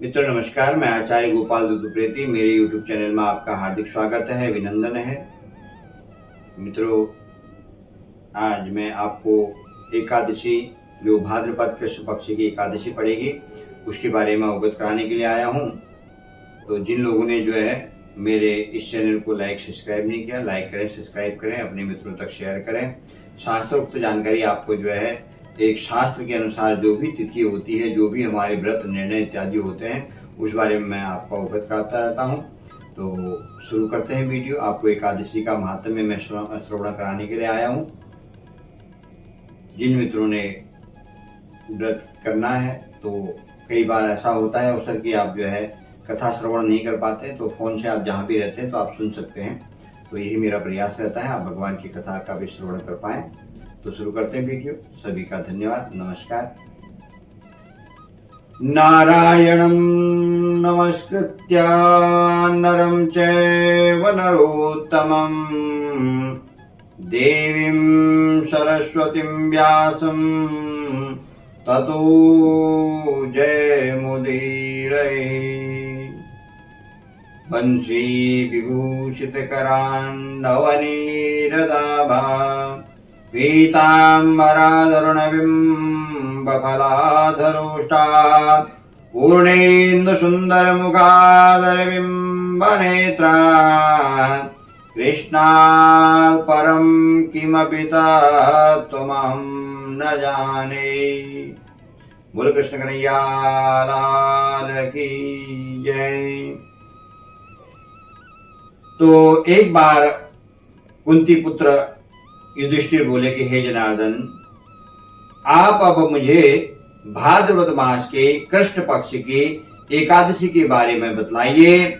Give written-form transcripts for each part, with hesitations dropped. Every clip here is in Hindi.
मित्रों नमस्कार, मैं आचार्य गोपाल दुदुप्रेती। मेरे YouTube चैनल में आपका हार्दिक स्वागत है, अभिनंदन है। मित्रों, आज मैं आपको एकादशी जो भाद्रपद कृष्ण पक्ष की एकादशी पड़ेगी उसके बारे में अवगत कराने के लिए आया हूँ। तो जिन लोगों ने जो है मेरे इस चैनल को लाइक सब्सक्राइब नहीं किया, लाइक करें, सब्सक्राइब करें, अपने मित्रों तक शेयर करें। शास्त्रोक्त जानकारी आपको जो है एक शास्त्र के अनुसार जो भी तिथि होती है, जो भी हमारे व्रत निर्णय इत्यादि होते हैं, उस बारे में मैं आपको अवगत कराता रहता हूँ। तो शुरू करते हैं वीडियो। आपको एकादशी का महात्म्य मैं श्रवण कराने के लिए आया हूँ। जिन मित्रों ने व्रत करना है, तो कई बार ऐसा होता है अवसर कि आप जो है कथा श्रवण नहीं कर पाते, तो फोन से आप जहाँ भी रहते हैं तो आप सुन सकते हैं। तो यही मेरा प्रयास रहता है, आप भगवान की कथा का भी श्रवण कर पाएं। तो शुरू करते हैं वीडियो। सभी का धन्यवाद, नमस्कार। नारायणं नमस्कृत्य नरं चैव नरोत्तमं देवीं सरस्वतीं व्यासं ततो जयमुदीरये। वंशी विभूषितकराण्डवनीरदाभा पीताम्बरादरुणबिम्बफलाधरोष्टात् पूर्णेन्दुसुन्दरमुखादरबिम्बनेत्रात् कृष्णात् परं किमपि तत्त्वमहं न जाने। बोल कृष्ण कन्हैया लाल की जय। तो एक बार कुंती पुत्र युधिष्ठिर बोले कि हे जनार्दन, आप अब मुझे भाद्रपद मास के कृष्ण पक्ष की एकादशी के बारे में बतलाइए।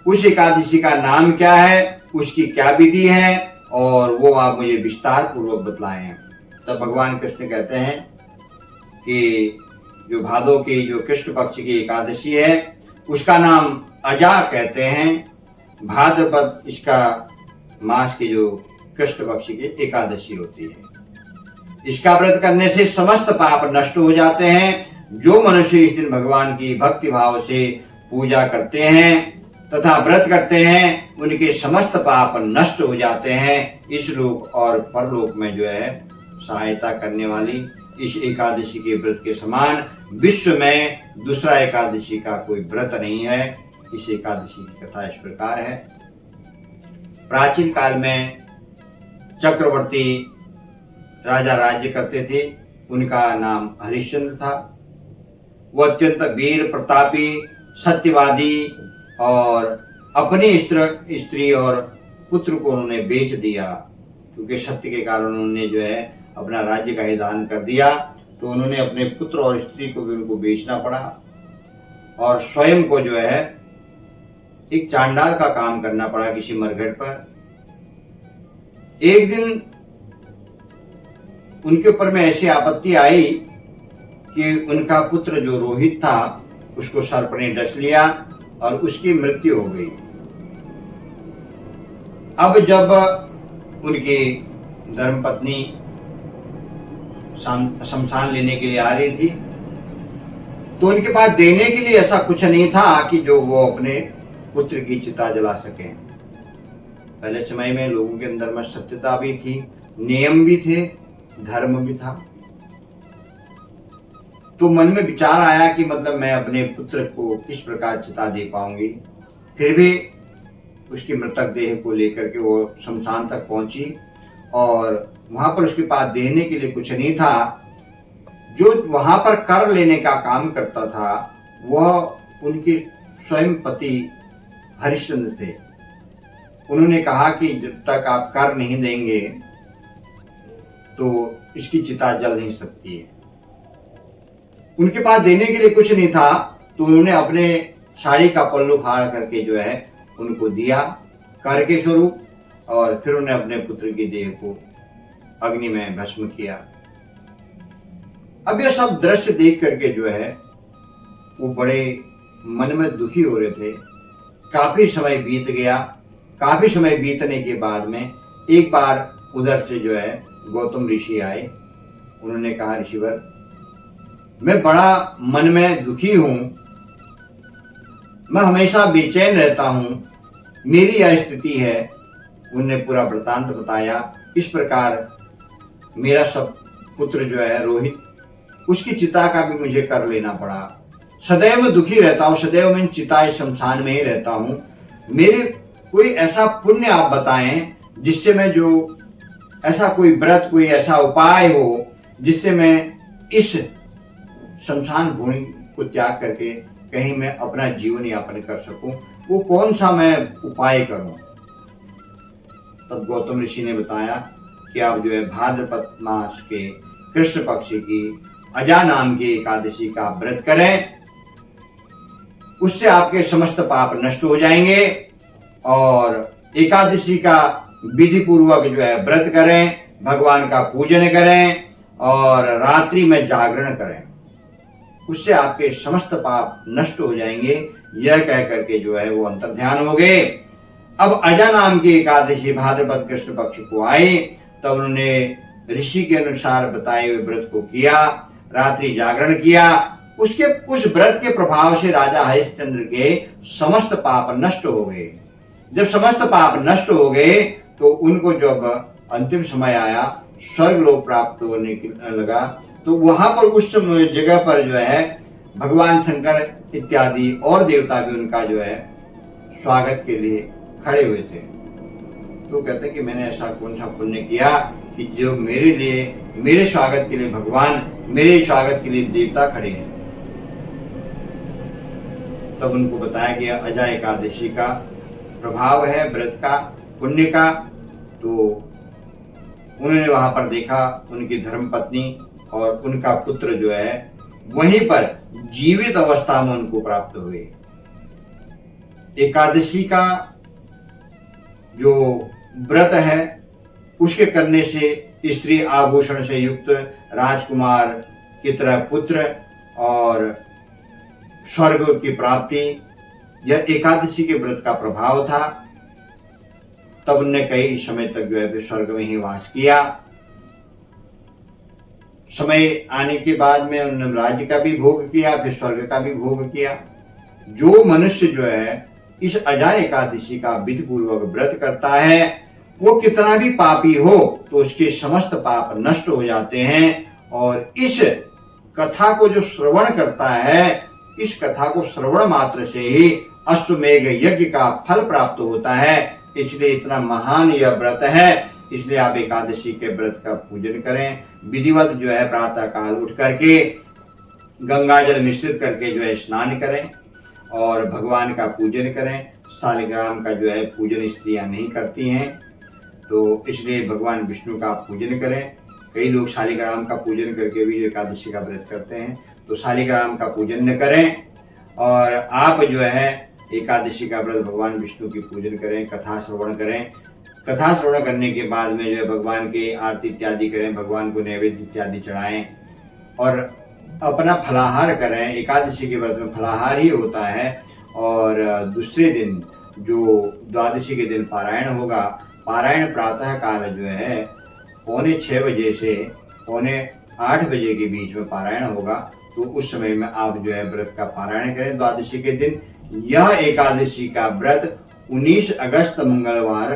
उस एकादशी का नाम क्या है, उसकी क्या विधि है, और वो आप मुझे विस्तार पूर्वक बतलाएं। तब भगवान कृष्ण कहते हैं कि जो भादो की जो कृष्ण पक्ष की एकादशी है उसका नाम अजा कहते हैं। भाद्रपद इसका मास की जो कृष्ण पक्ष की एकादशी होती है। इसका व्रत करने से समस्त पाप नष्ट हो जाते हैं। जो मनुष्य इस दिन भगवान की भक्ति भाव से पूजा करते हैं तथा व्रत करते हैं, उनके समस्त पाप नष्ट हो जाते हैं। इस लोक और परलोक में जो है सहायता करने वाली इस एकादशी के व्रत के समान विश्व में दूसरा एकादशी का कोई व्रत नहीं है। इस एकादशी की कथा इस प्रकार है। प्राचीन काल में चक्रवर्ती राजा राज्य करते थे। उनका नाम हरिश्चंद्र था। वो अत्यंत वीर प्रतापी, सत्यवादी और अपनी स्त्री और पुत्र को उन्होंने बेच दिया, क्योंकि सत्य के कारण उन्होंने जो है अपना राज्य का ही दान कर दिया। तो उन्होंने अपने पुत्र और स्त्री को भी उनको बेचना पड़ा और स्वयं को जो है एक चांडाल का काम करना पड़ा किसी मरघट पर। एक दिन उनके ऊपर में ऐसी आपत्ति आई कि उनका पुत्र जो रोहित था उसको सर्प ने डस लिया और उसकी मृत्यु हो गई। अब जब उनकी धर्मपत्नी शमशान लेने के लिए आ रही थी, तो उनके पास देने के लिए ऐसा कुछ नहीं था कि जो वो अपने पुत्र की चिता जला सकें। पहले समय में लोगों के अंदर में सत्यता भी थी, नियम भी थे, धर्म भी था। तो मन में विचार आया कि मतलब मैं अपने पुत्र को किस प्रकार चिता दे पाऊंगी। फिर भी उसकी मृतक देह को लेकर के वो शमशान तक पहुंची और वहां पर उसके पास देने के लिए कुछ नहीं था। जो वहां पर कर लेने का काम करता था वह उनके स्वयं पति हरिश्चंद्र थे। उन्होंने कहा कि जब तक आप कर नहीं देंगे तो इसकी चिता जल नहीं सकती है। उनके पास देने के लिए कुछ नहीं था, तो उन्होंने अपने साड़ी का पल्लू फाड़ करके जो है उनको दिया कर के स्वरूप, और फिर उन्होंने अपने पुत्र की देह को अग्नि में भस्म किया। अब यह सब दृश्य देख करके जो है वो बड़े मन में दुखी हो रहे थे। काफी समय बीत गया। काफी समय बीतने के बाद में एक बार उधर से जो है गौतम ऋषि आए। उन्होंने कहा, ऋषिवर, मैं बड़ा मन में दुखी हूं मैं हमेशा बेचैन रहता हूँ, मेरी यह स्थिति है। उनने पूरा वृतांत बताया। इस प्रकार मेरा सब पुत्र जो है रोहित, उसकी चिता का भी मुझे कर लेना पड़ा। सदैव दुखी रहता हूँ, सदैव मैं चिता शमशान में ही रहता हूँ। मेरे कोई ऐसा पुण्य आप बताएं जिससे मैं जो ऐसा कोई व्रत, कोई ऐसा उपाय हो जिससे मैं इस शमशान भूमि को त्याग करके कहीं मैं अपना जीवन यापन कर सकूं, वो कौन सा मैं उपाय करूं। तब गौतम ऋषि ने बताया कि आप जो है भाद्रपद मास के कृष्ण पक्ष की अजा नाम की एकादशी का व्रत करें, उससे आपके समस्त पाप नष्ट हो जाएंगे। और एकादशी का विधि पूर्वक जो है व्रत करें, भगवान का पूजन करें और रात्रि में जागरण करें, उससे आपके समस्त पाप नष्ट हो जाएंगे। यह कह करके जो है वो अंतर्ध्यान हो गए। अब अजा नाम की एकादशी भाद्रपद कृष्ण पक्ष को आई, तब उन्होंने ऋषि के अनुसार बताए हुए व्रत को किया, रात्रि जागरण किया। उसके उस व्रत के प्रभाव से राजा हरिश्चंद्र के समस्त पाप नष्ट हो गए। जब समस्त पाप नष्ट हो गए तो उनको जब अंतिम समय आया, स्वर्ग लोक प्राप्त होने लगा, तो वहां पर उस जगह पर जो है भगवान शंकर इत्यादि और देवता भी उनका जो है स्वागत के लिए खड़े हुए थे। तो कहते हैं कि मैंने ऐसा कौन सा पुण्य किया कि जो मेरे लिए, मेरे स्वागत के लिए भगवान, मेरे स्वागत के लिए देवता खड़े हैं। तब उनको बताया गया अजा एकादशी का प्रभाव है, व्रत का, पुण्य का। तो उन्होंने वहां पर देखा उनकी धर्मपत्नी और उनका पुत्र जो है वहीं पर जीवित अवस्था में उनको प्राप्त हुए। एकादशी का जो व्रत है उसके करने से स्त्री आभूषण से युक्त राजकुमार की तरह पुत्र और स्वर्ग की प्राप्ति, यह एकादशी के व्रत का प्रभाव था। तब उन्होंने कई समय तक जो है स्वर्ग में ही वास किया। समय आने के बाद में उन्होंने राज्य का भी भोग किया, फिर स्वर्ग का भी भोग किया। जो मनुष्य जो है इस अजा एकादशी का विधि पूर्वक व्रत करता है, वो कितना भी पापी हो तो उसके समस्त पाप नष्ट हो जाते हैं। और इस कथा को जो श्रवण करता है, इस कथा को श्रवण मात्र से ही अश्वमेघ यज्ञ का फल प्राप्त होता है। इसलिए इतना महान यह व्रत है। इसलिए आप एकादशी के व्रत का पूजन करें, विधिवत जो है प्रातः काल उठ करके गंगा जल मिश्रित करके जो है स्नान करें और भगवान का पूजन करें। शालिग्राम का जो है पूजन स्त्रियां नहीं करती हैं, तो इसलिए भगवान विष्णु का पूजन करें। कई लोग शालिग्राम का पूजन करके भी एकादशी का व्रत करते हैं, तो शालिग्राम का पूजन न करें। और आप जो है एकादशी का व्रत भगवान विष्णु की पूजन करें, कथा श्रवण करें। कथा श्रवण करने के बाद में जो है भगवान की आरती इत्यादि करें, भगवान को नैवेद्य इत्यादि चढ़ाएं और अपना फलाहार करें। एकादशी के व्रत में फलाहार ही होता है। और दूसरे दिन जो द्वादशी के दिन पारायण होगा, पारायण प्रातः काल जो है 6:45 बजे से 7:45 बजे के बीच में पारायण होगा। तो उस समय में आप जो है व्रत का पारायण करें द्वादशी के दिन। यह एकादशी का व्रत 19 अगस्त मंगलवार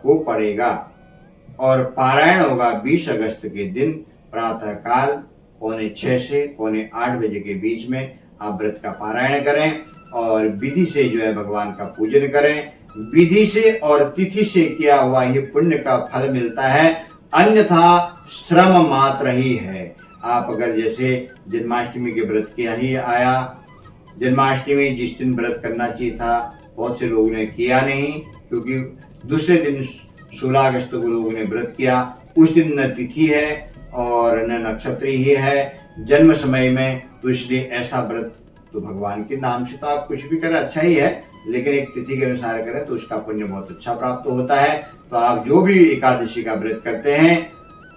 को पड़ेगा और पारायण होगा 20 अगस्त के दिन प्रातः काल 6:45 से 7:45 बजे के बीच में। आप व्रत का पारायण करें और विधि से जो है भगवान का पूजन करें। विधि से और तिथि से किया हुआ ही पुण्य का फल मिलता है, अन्यथा श्रम मात्र ही है। आप अगर जैसे जन्माष्टमी के व्रत किया ही आया, जन्माष्टमी जिस दिन व्रत करना चाहिए था बहुत से लोगों ने किया नहीं, क्योंकि दूसरे दिन 16 अगस्त को लोगों ने व्रत किया। उस दिन न तिथि है और न नक्षत्र ही है जन्म समय में, तो इसलिए ऐसा व्रत तो भगवान के नाम से तो आप कुछ भी करें अच्छा ही है, लेकिन एक तिथि के अनुसार करें तो उसका पुण्य बहुत अच्छा प्राप्त होता है। तो आप जो भी एकादशी का व्रत करते हैं,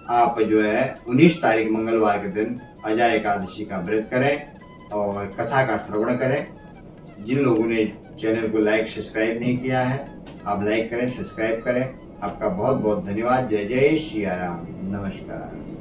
आप जो है 19 तारीख मंगलवार के दिन अजा एकादशी का व्रत करें और कथा का श्रवण करें। जिन लोगों ने चैनल को लाइक सब्सक्राइब नहीं किया है, आप लाइक करें, सब्सक्राइब करें। आपका बहुत बहुत धन्यवाद। जय जय सिया राम। नमस्कार।